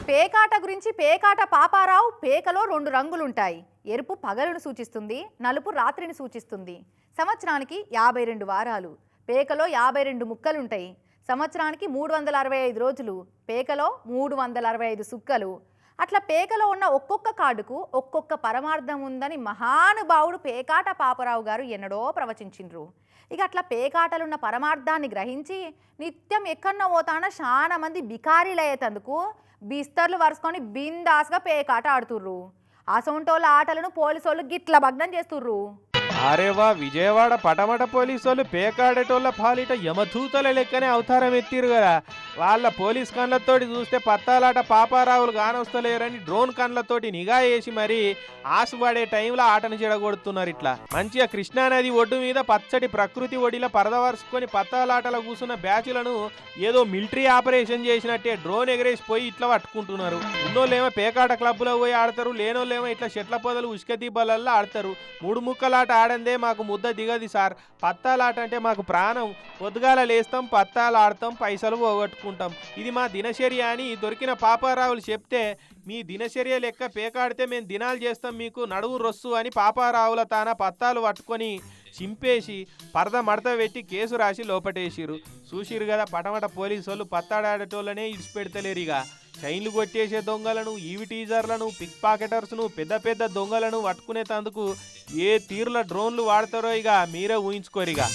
పేకాట గురించి పేకాట పాపారావు పేకలో 2 రంగులుంటాయి. ఎరుపు పగలును సూచిస్తుంది, నలుపు రాత్రిని సూచిస్తుంది. సంవత్సరానికి 52 వారాలు. పేకలో 52 ముక్కలుంటాయి. సంవత్సరానికి 365 రోజులు. పేకలో 365 సుక్కలు. అట్లా పేకలో ఉన్న ఒక్కొక్క కార్డుకు ఒక్కొక్క పరమార్థం ఉందని మహానుభావుడు పేకాట పాపారావు గారు ఎన్నడో ప్రవచించిండ్రు. ఇక అట్లా పేకాటలున్న పరమార్థాన్ని గ్రహించి నిత్యం ఎక్కడో పోతాన చాలా మంది బికారీలయ్యేతందుకు బిస్తర్లు వరుసుకొని బిందాస్గా పేకాట ఆడుతుర్రు. అసొంటోళ్ళ ఆటలను పోలీసోళ్ళు గిట్ల భగ్నం చేస్తుర్రు. అరేవా విజయవాడ పటమట పోలీసోళ్ళు పేకాడేటోళ్ళ పాలిట యమధూతల లెక్కనే అవతారం ఎత్తిరు కదా. వాళ్ళ పోలీస్ కళ్ళతోటి చూస్తే పత్తాలాట పాపారావులు కానొస్తలేరని డ్రోన్ కళ్ళతోటి నిఘా వేసి మరి ఆసుపడే టైంలో ఆటను చెడగొడుతున్నారు. ఇట్లా మంచిగా కృష్ణానది ఒడ్డు మీద పచ్చటి ప్రకృతి ఒడిలో పరదవరుసుకొని పత్తాలాటలో కూర్చున్న బ్యాచ్లను ఏదో మిలిటరీ ఆపరేషన్ చేసినట్టే డ్రోన్ ఎగరేసిపోయి ఇట్లా పట్టుకుంటున్నారు. ఉన్నోళ్ళేమో పేకాట క్లబ్లో పోయి ఆడతారు, లేనోళ్ళేమో ఇట్లా చెట్ల పొదలు ఉసుక దిబ్బలల్లో ఆడతారు. 3 ముక్కలాట ఆడందే మాకు ముద్ద దిగది సార్, పత్తాలాట అంటే మాకు ప్రాణం, పొద్దుగాల లేస్తాం పత్తాలు ఆడతాం పైసలు పోగొట్టుకుంటాం, ఇది మా దినచర్య అని దొరికిన పాపారావులు చెప్తే మీ దినచర్య లెక్క పేకాడితే మేము దినాలు చేస్తాం మీకు నడువు రొస్సు అని పాపారావుల తాన పత్తాలు పట్టుకొని చింపేసి పరద మడత పెట్టి కేసు రాసి లోపటేసిరు. చూసిరు కదా పటమట పోలీసు వాళ్ళు పత్తాడాడేటోళ్ళనే ఇడిచిపెడతలేరు. ఇక చైన్లు కొట్టేసే దొంగలను, ఈవి టీజర్లను, పిక్ పాకెటర్స్ను, పెద్ద పెద్ద దొంగలను పట్టుకునేందుకు ఏ తీరుల డ్రోన్లు వాడతారో ఇక మీరే ఊహించుకోరిగా.